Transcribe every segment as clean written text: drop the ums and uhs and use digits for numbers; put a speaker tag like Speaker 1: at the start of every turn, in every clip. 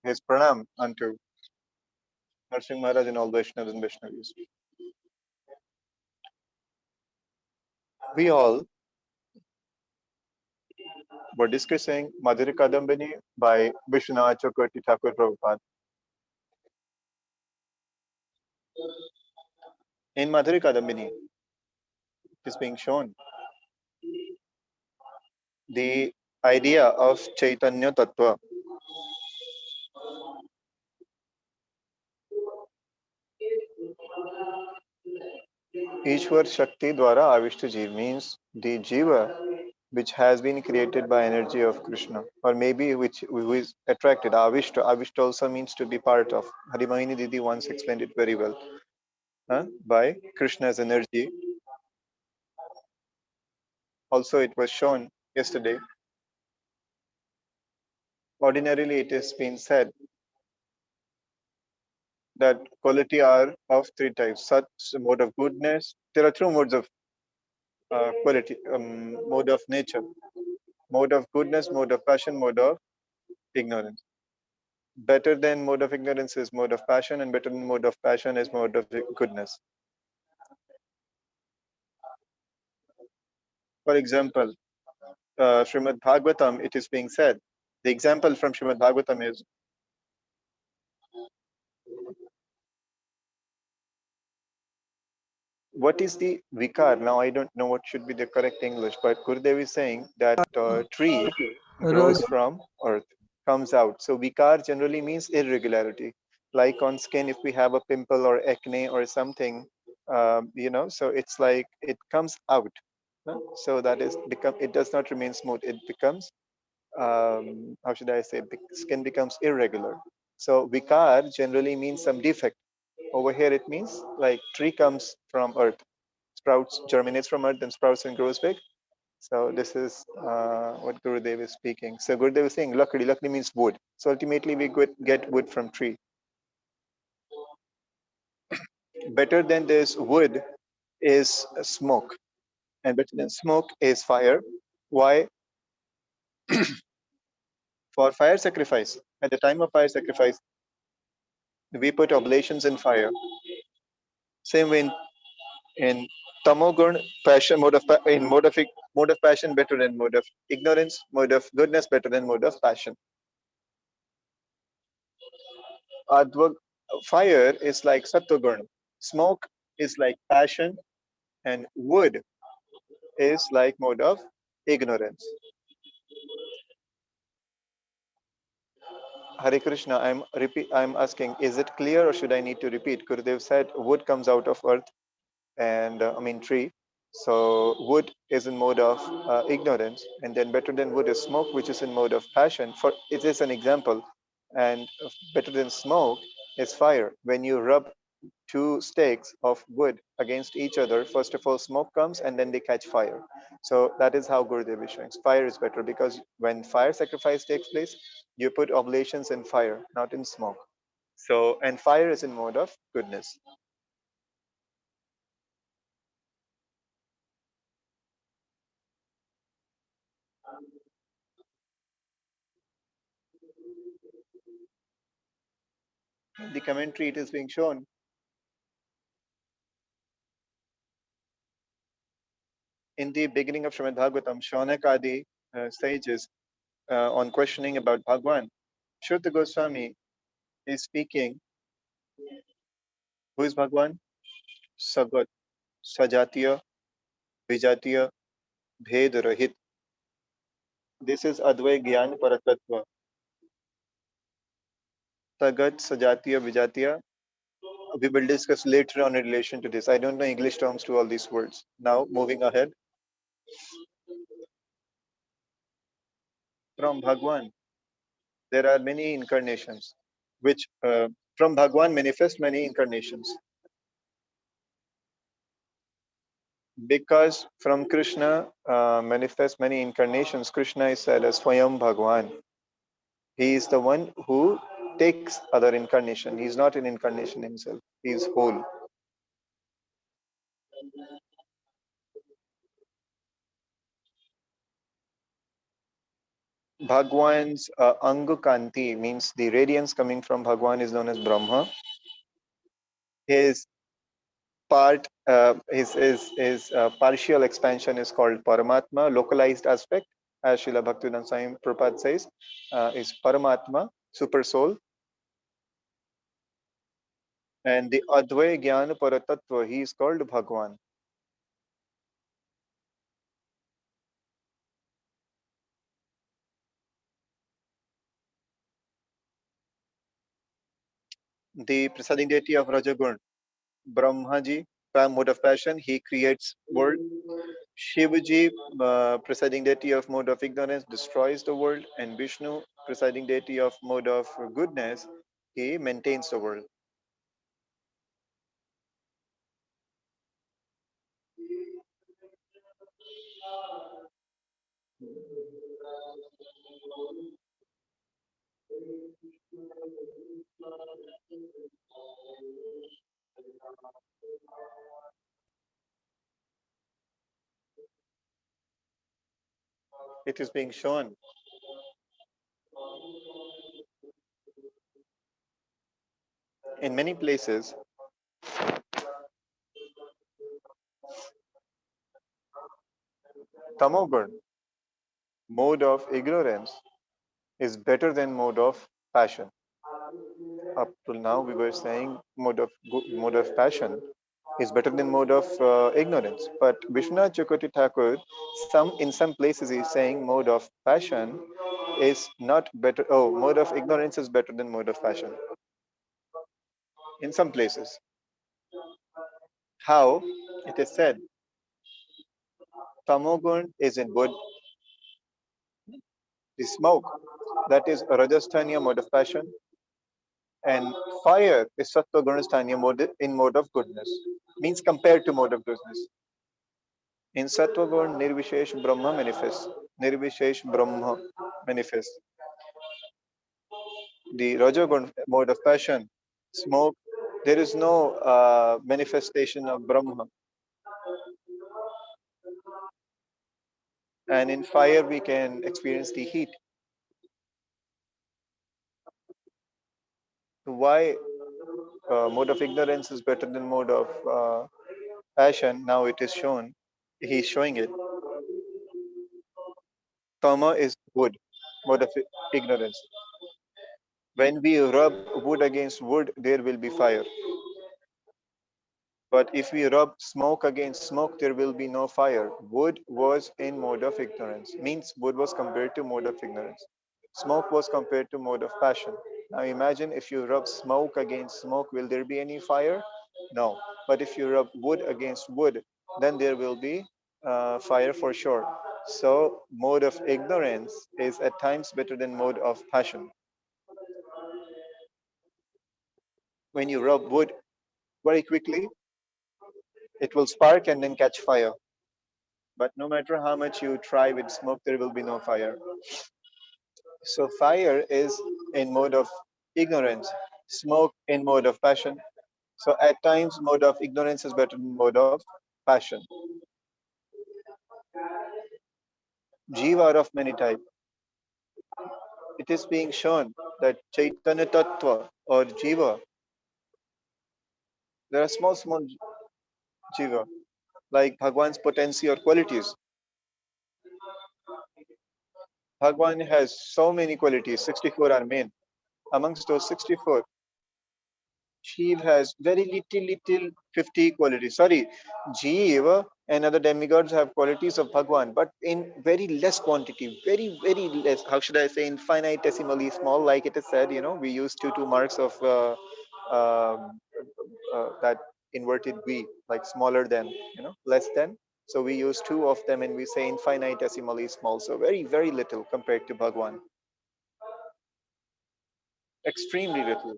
Speaker 1: his pranam unto Narsingh Maharaj and all Vaishnavas and Vaishnavis. We all were discussing Madhuri Kadambini by Vishwanath Chakravarti Thakur Prabhupada. In Madhuri Kadambini, it is being shown the idea of Chaitanya Tattva. Ishwar Shakti Dwara Avishta Jeev means the Jiva which has been created by energy of Krishna, or maybe which who is attracted. Avishta. Avishta also means to be part of. Harimahini Didi once explained it very well. By Krishna's energy. Also, it was shown yesterday. Ordinarily, it has been said that quality are of three types. Such mode of goodness. There are two modes of quality, mode of nature. Mode of goodness, mode of passion, mode of ignorance. Better than mode of ignorance is mode of passion, and better than mode of passion is mode of goodness. For example, Srimad Bhagavatam, it is being said, the example from Srimad Bhagavatam is what is the vikar? Now I don't know what should be the correct English, but Gurudev is saying that tree grows from earth, comes out. So vikar generally means irregularity. Like on skin, if we have a pimple or acne or something, so it's like it comes out. So that is become. It does not remain smooth. It becomes how should I say? Skin becomes irregular. So vikar generally means some defect. Over here, it means like tree comes from earth, sprouts, germinates from earth, then sprouts and grows big. So this is what Gurudev is speaking. So Gurudev is saying, Lakdi. Lakdi means wood. So ultimately, we get wood from tree. Better than this wood is smoke, and better than smoke is fire. Why? For fire sacrifice, at the time of fire sacrifice, we put oblations in fire. Same way in tamogun, passion, mode of passion better than mode of ignorance, mode of goodness better than mode of passion. Adva, fire is like sattvagun, smoke is like passion, and wood is like mode of ignorance. Hare Krishna, I'm asking, is it clear or should I need to repeat? Gurudev said wood comes out of earth and tree. So wood is in mode of ignorance, and then better than wood is smoke, which is in mode of passion. For it is an example, and better than smoke is fire. When you rub two stakes of wood against each other, first of all, smoke comes, and then they catch fire. So that is how Gurudev is showing. Fire is better because when fire sacrifice takes place, you put oblations in fire, not in smoke. So and fire is in mode of goodness. The commentary it is being shown in the beginning of Srimad Bhagavatam, Shaunakadi sages on questioning about Bhagwan. Shuddha Goswami is speaking. Who is Bhagwan? Sagat, Sajatiya, Vijatiya, Bhed Rahit. This is Advai Gyan Paratattva. Sagat, Sajatiya, Vijatiya. We will discuss later on in relation to this. I don't know English terms to all these words. Now, moving ahead. From Bhagwan, there are many incarnations, which from Bhagwan manifest many incarnations. Because from Krishna manifest many incarnations, Krishna is said as Swayam Bhagwan. He is the one who takes other incarnation. He is not an incarnation himself. He is whole. Bhagwan's Angukanti means the radiance coming from Bhagwan is known as Brahma. His his partial expansion is called Paramatma. Localized aspect, as Srila Bhaktivedanta Swami Prabhupada says, is Paramatma, super soul, and the Advaya Jnana Paratattva, he is called Bhagwan. The presiding deity of Rajagun, Brahmaji, mode of passion, he creates world. Shivaji, presiding deity of mode of ignorance, destroys the world, and Vishnu, presiding deity of mode of goodness, he maintains the world. It is being shown in many places. Tamogun, mode of ignorance, is better than mode of passion. Up till now, we were saying mode of passion is better than mode of ignorance. But Vishwanath Chakravarti Thakur, in some places, he's saying mode of passion is not better. Oh, mode of ignorance is better than mode of passion. In some places, how it is said, tamogun is in wood, the smoke, that is rajasthaniya mode of passion, and fire is sattva gunasthaniya mode in mode of goodness. Means compared to mode of goodness. In sattva gun, nirvishesh brahma manifests. Nirvishesh brahma manifests. The rajagun mode of passion, smoke, there is no manifestation of brahma. And in fire, we can experience the heat. So why mode of ignorance is better than mode of passion? Now it is shown. He's showing it. Tama is wood, mode of ignorance. When we rub wood against wood, there will be fire. But if we rub smoke against smoke, there will be no fire. Wood was in mode of ignorance, means wood was compared to mode of ignorance. Smoke was compared to mode of passion. Now imagine if you rub smoke against smoke, will there be any fire? No. But if you rub wood against wood, then there will be fire for sure. So mode of ignorance is at times better than mode of passion. When you rub wood very quickly, it will spark and then catch fire. But no matter how much you try with smoke, there will be no fire. So fire is in mode of ignorance, smoke in mode of passion. So at times, mode of ignorance is better than mode of passion. Jiva are of many types. It is being shown that Chaitanya Tattva or Jiva, there are small Jiva, like Bhagwan's potency or qualities. Bhagwan has so many qualities, 64 are main. Amongst those 64, Shiv has very little 50 qualities. Sorry, Jiva and other demigods have qualities of Bhagwan, but in very less quantity, very less. How should I say? Infinitesimally small, like it is said. We use two marks of um, that inverted V, like smaller than, less than. So we use two of them, and we say infinitesimally small. So very little compared to Bhagwan, extremely little.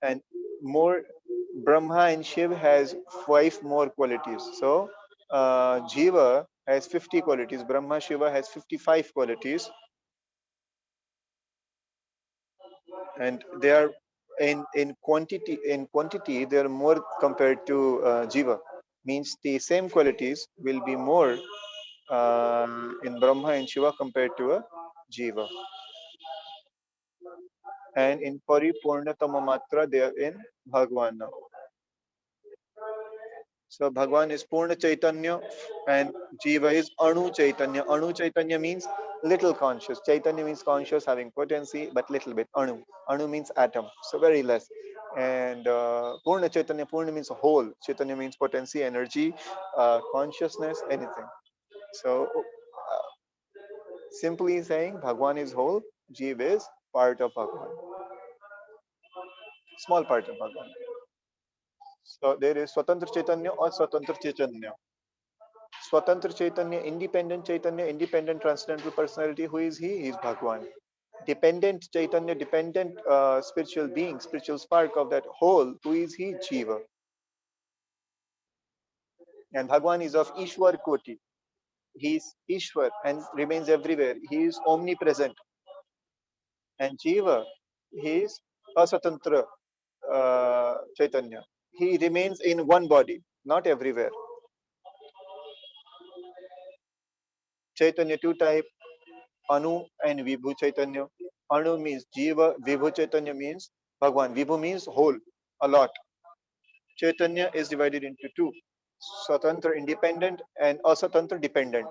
Speaker 1: And more, Brahma and Shiv has 5 more qualities. So Jiva has 50 qualities, Brahma Shiva has 55 qualities, and they are in quantity they are more compared to Jiva. Means the same qualities will be more in Brahma and Shiva compared to a Jiva. And in Paripurnatama Matra, they are in Bhagwan now. So Bhagwan is Purna Chaitanya and Jiva is Anu Chaitanya. Anu Chaitanya means little conscious. Chaitanya means conscious, having potency, but little bit. Anu. Anu means atom, so very less. And Purna Chaitanya, Purna means whole. Chaitanya means potency, energy, consciousness, anything. So simply saying Bhagwan is whole, Jiva is part of Bhagwan, small part of Bhagwan. So there is Swatantra Chaitanya or Swatantra Chaitanya. Swatantra Chaitanya, independent transcendental personality. Who is he? He is Bhagwan. Dependent Chaitanya, dependent spiritual being, spiritual spark of that whole. Who is he? Jiva. And Bhagwan is of Ishwar Koti. He is Ishwar and remains everywhere. He is omnipresent. And Jiva, he is Aswatantra Chaitanya. He remains in one body, not everywhere. Chaitanya two type, Anu and Vibhu Chaitanya. Anu means Jiva, Vibhu Chaitanya means Bhagwan. Vibhu means whole, a lot. Chaitanya is divided into two, Swatantra independent and Asatantra dependent.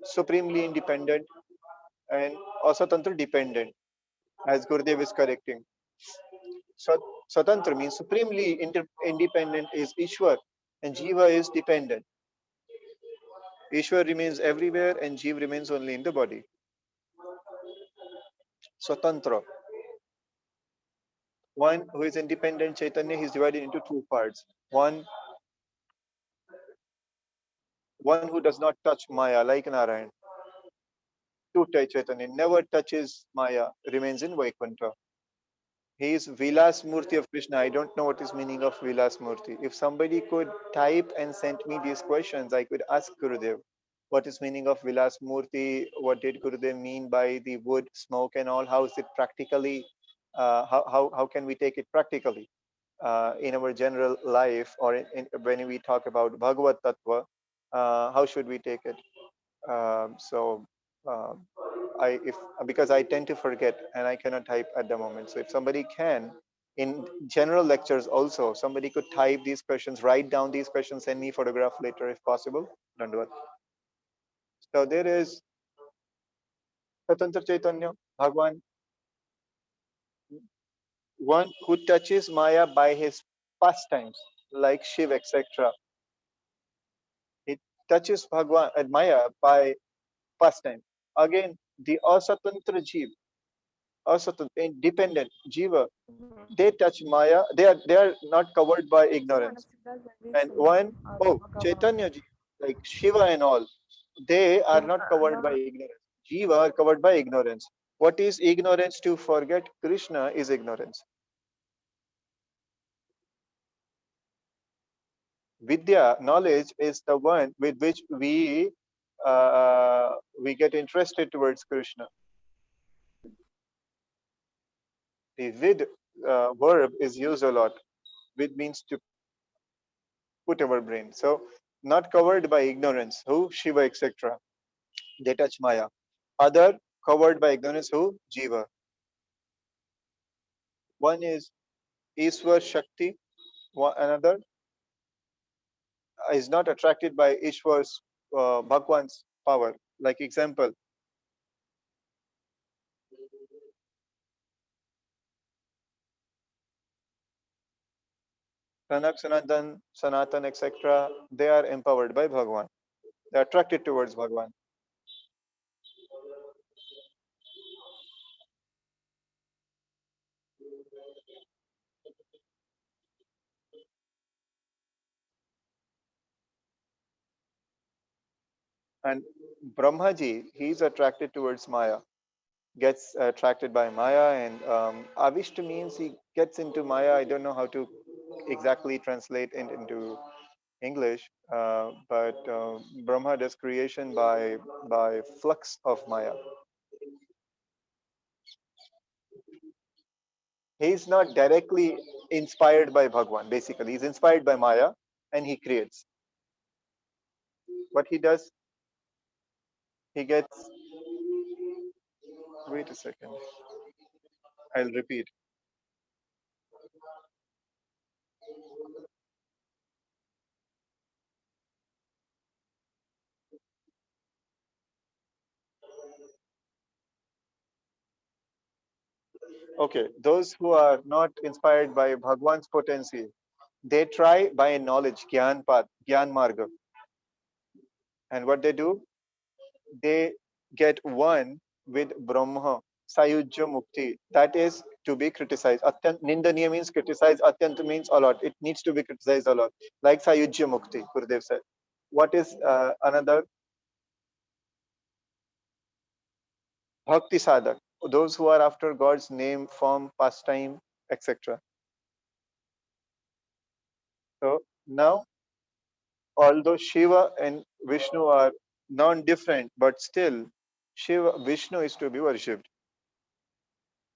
Speaker 1: Supremely independent and Asatantra dependent, as Gurudev is correcting. Swatantra means supremely independent is Ishwar and Jiva is dependent. Ishwar remains everywhere and Jiva remains only in the body. Swatantra. One who is independent Chaitanya, he is divided into two parts. One who does not touch Maya, like Narayan. Two Chaitanya, never touches Maya, remains in Vaikuntha. He is Vilas Murti of Krishna. I don't know what is meaning of Vilas Murti. If somebody could type and send me these questions, I could ask Gurudev. What is meaning of Vilas Murti? What did Gurudev mean by the wood, smoke and all? How is it practically? How can we take it practically in our general life or when we talk about Bhagavad Tattva? How should we take it? So I if because I tend to forget and I cannot type at the moment. So if somebody can, in general lectures also, somebody could type these questions, write down these questions, send me photograph later if possible. Don't do it. So there is Swatantra Chaitanya, Bhagwan, one who touches Maya by his pastimes, like Shiv, etc. He touches Bhagwan Maya by pastime. Again, the Asatantra Jeev, Asatantra, independent Jiva, they touch Maya, they are not covered by ignorance. And one, oh, Chaitanya Ji, like Shiva and all, they are not covered by ignorance. Jiva are covered by ignorance. What is ignorance? To forget Krishna is ignorance. Vidya, knowledge, is the one with which we get interested towards Krishna. The vid verb is used a lot. Vid means to put our brain. So not covered by ignorance. Who? Shiva, etc. They touch Maya. Other covered by ignorance. Who? Jiva. One is Iswar Shakti. Another is not attracted by Ishwar's Bhagwan's power. Like example, Tanak, Sanatan, etc. They are empowered by Bhagwan. They are attracted towards Bhagwan. And Brahmaji, he is attracted towards Maya, gets attracted by Maya, and Avishta means he gets into Maya. I don't know how to exactly translate it into English, but Brahma does creation by flux of Maya. He's not directly inspired by Bhagwan. Basically, he's inspired by Maya, and he creates. What he does, he gets Wait a second. I'll repeat. Okay, those who are not inspired by Bhagwan's potency, they try by knowledge, Gyan Path, Gyan Marga. And what they do, they get one with Brahma, Sayujya Mukti. That is to be criticized. Atyant, Nindaniya means criticize, Atyant means a lot. It needs to be criticized a lot. Like Sayujya Mukti, Gurudev said. What is another? Bhakti Sadhak. Those who are after God's name, form, pastime, etc. So now, although Shiva and Vishnu are non-different, but still Vishnu is to be worshipped.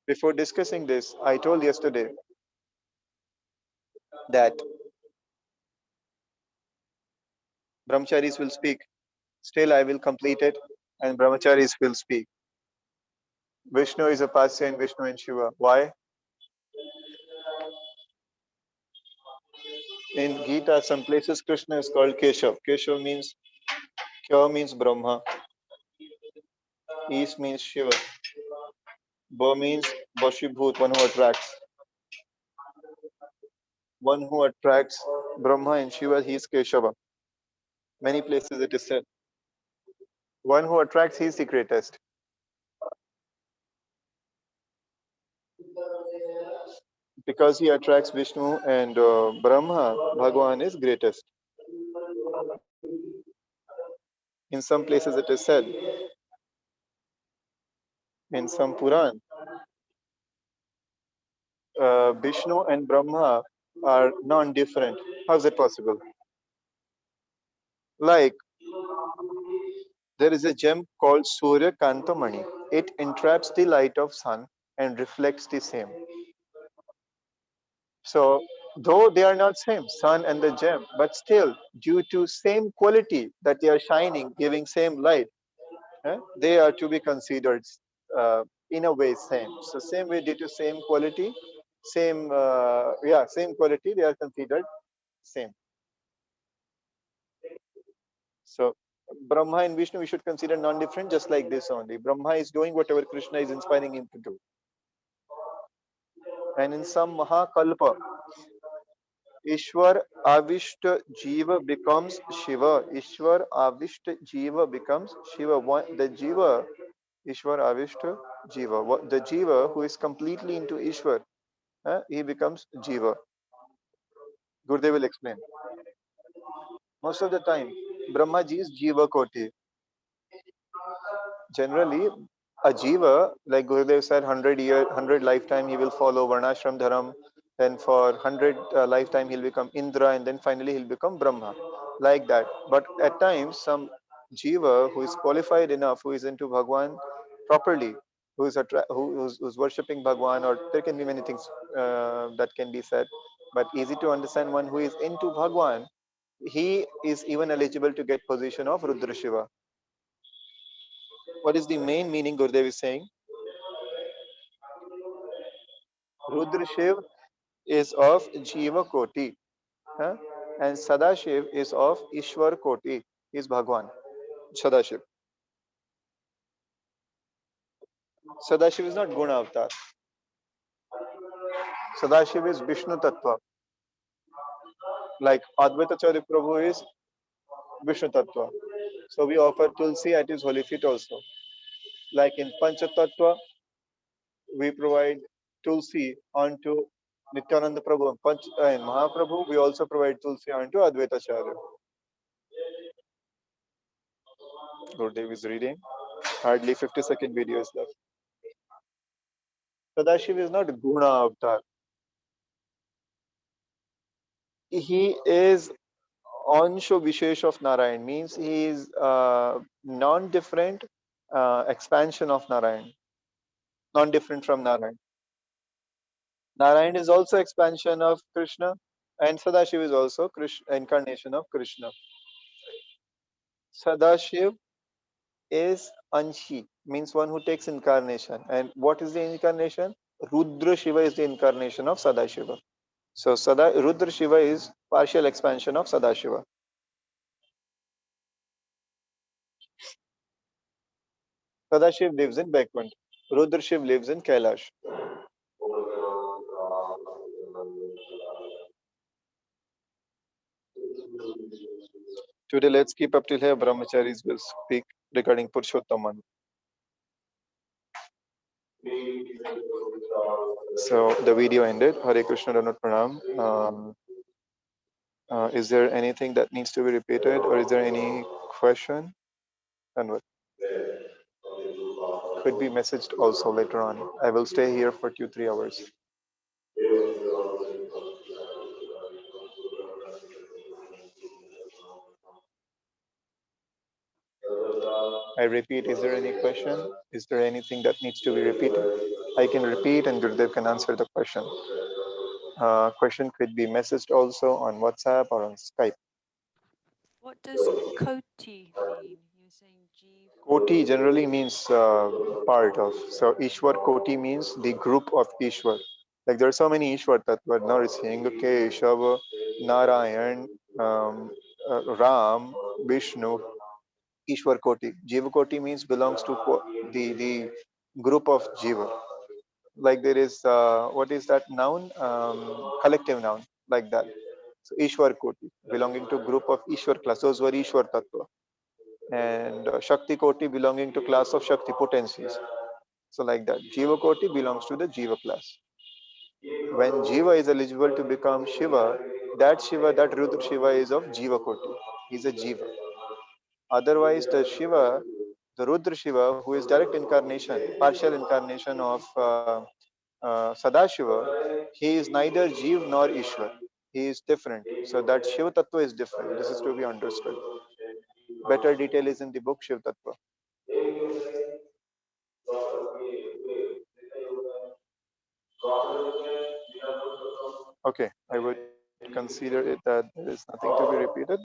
Speaker 1: Before discussing this, I told yesterday that brahmacharis will speak. Still, I will complete it, and brahmacharis will speak. Vishnu is a past in Vishnu and Shiva. Why? In Gita, some places Krishna is called Keshav. Keshav means Kya means Brahma. East means Shiva. Ba means Bashibhut, one who attracts. One who attracts Brahma and Shiva, he is Keshava. Many places it is said. One who attracts, he is the greatest. Because he attracts Vishnu and Brahma, Bhagwan is greatest. In some places it is said, in some Puran, Vishnu and Brahma are non-different. How is it possible? Like, there is a gem called Surya Kantamani. It entraps the light of sun and reflects the same. So, though they are not same, sun and the gem, but still, due to same quality that they are shining, giving same light, they are to be considered in a way same. So, same way due to same quality, same quality, they are considered same. So, Brahma and Vishnu we should consider non-different, just like this only. Brahma is doing whatever Krishna is inspiring him to do. And in some Mahakalpa, Ishwar Avishta Jiva becomes Shiva. Ishwar Avishta Jiva becomes Shiva. The Jiva, Ishwar Avishta Jiva. The Jiva who is completely into Ishwar, he becomes Jiva. Gurudev will explain. Most of the time, Brahmaji is Jiva Koti. Generally, a jiva, like Gurudev said, 100 lifetime he will follow Varnashram Dharam, then for 100 lifetime he'll become Indra, and then finally he'll become Brahma, like that. But at times, some jiva who is qualified enough, who is into Bhagwan properly, who's worshipping Bhagwan, or there can be many things that can be said, but easy to understand, one who is into Bhagwan, he is even eligible to get position of Rudra Shiva. What is the main meaning Gurudev is saying? Rudra Shiv is of Jiva Koti, huh? And Sadashiv is of Ishwar Koti, is Bhagwan. Sadashiv. Sadashiv is not Guna Avatar. Sadashiv is Vishnu Tattva. Like Advaita Charya Prabhu is Vishnu Tattva. So we offer Tulsi at his holy feet also. Like in Pancha Tattva, we provide Tulsi onto Nityananda Prabhu. And Mahaprabhu, we also provide Tulsi onto Advaita Charya. Gurudev is reading. Hardly 50-second video is left. Sadashiv is not Guna Avatar. He is Ansho Vishesh of Narayan, means he is non-different expansion of Narayan, non-different from Narayan. Narayan is also expansion of Krishna, and Sadashiv is also Krishna, incarnation of Krishna. Sadashiv is Anshi, means one who takes incarnation. And what is the incarnation? Rudra Shiva is the incarnation of Sadashiva. So Rudra Shiva is partial expansion of Sadashiva. Sadashiv lives in Vaikuntha. Rudra Shiv lives in Kailash. Today, let's keep up till here. Brahmacharis will speak regarding Purushottam. So the video ended. Hare Krishna Danut Pranam. Is there anything that needs to be repeated, or is there any question? And what could be messaged also later on. I will stay here for 2-3 hours. I repeat, is there any question? Is there anything that needs to be repeated? I can repeat and Gurudev can answer the question. Question could be messaged also on WhatsApp or on Skype.
Speaker 2: What does koti mean? You're saying jeev.
Speaker 1: Koti generally means part of. So Ishwar Koti means the group of Ishwar. Like there are so many Ishwar Tattva, Narasimha, Keshav, Narayan, Ram, Vishnu, Ishwar Koti. Jiva Koti means belongs to the group of Jiva. Like there is, what is that noun? Collective noun, like that. So Ishwar Koti, belonging to group of Ishwar class. Those were Ishwar Tattva. And Shakti Koti belonging to class of Shakti potencies. So like that. Jiva Koti belongs to the Jiva class. When Jiva is eligible to become Shiva, that Shiva, that Rudra Shiva is of Jiva Koti. He's a Jiva. Otherwise, the Shiva, the Rudra Shiva, who is direct incarnation, partial incarnation of Sadashiva, he is neither Jiv nor Ishwar. He is different. So that Shiva Tattva is different. This is to be understood. Better detail is in the book Shiva Tattva. Okay, I would consider it that there is nothing to be repeated.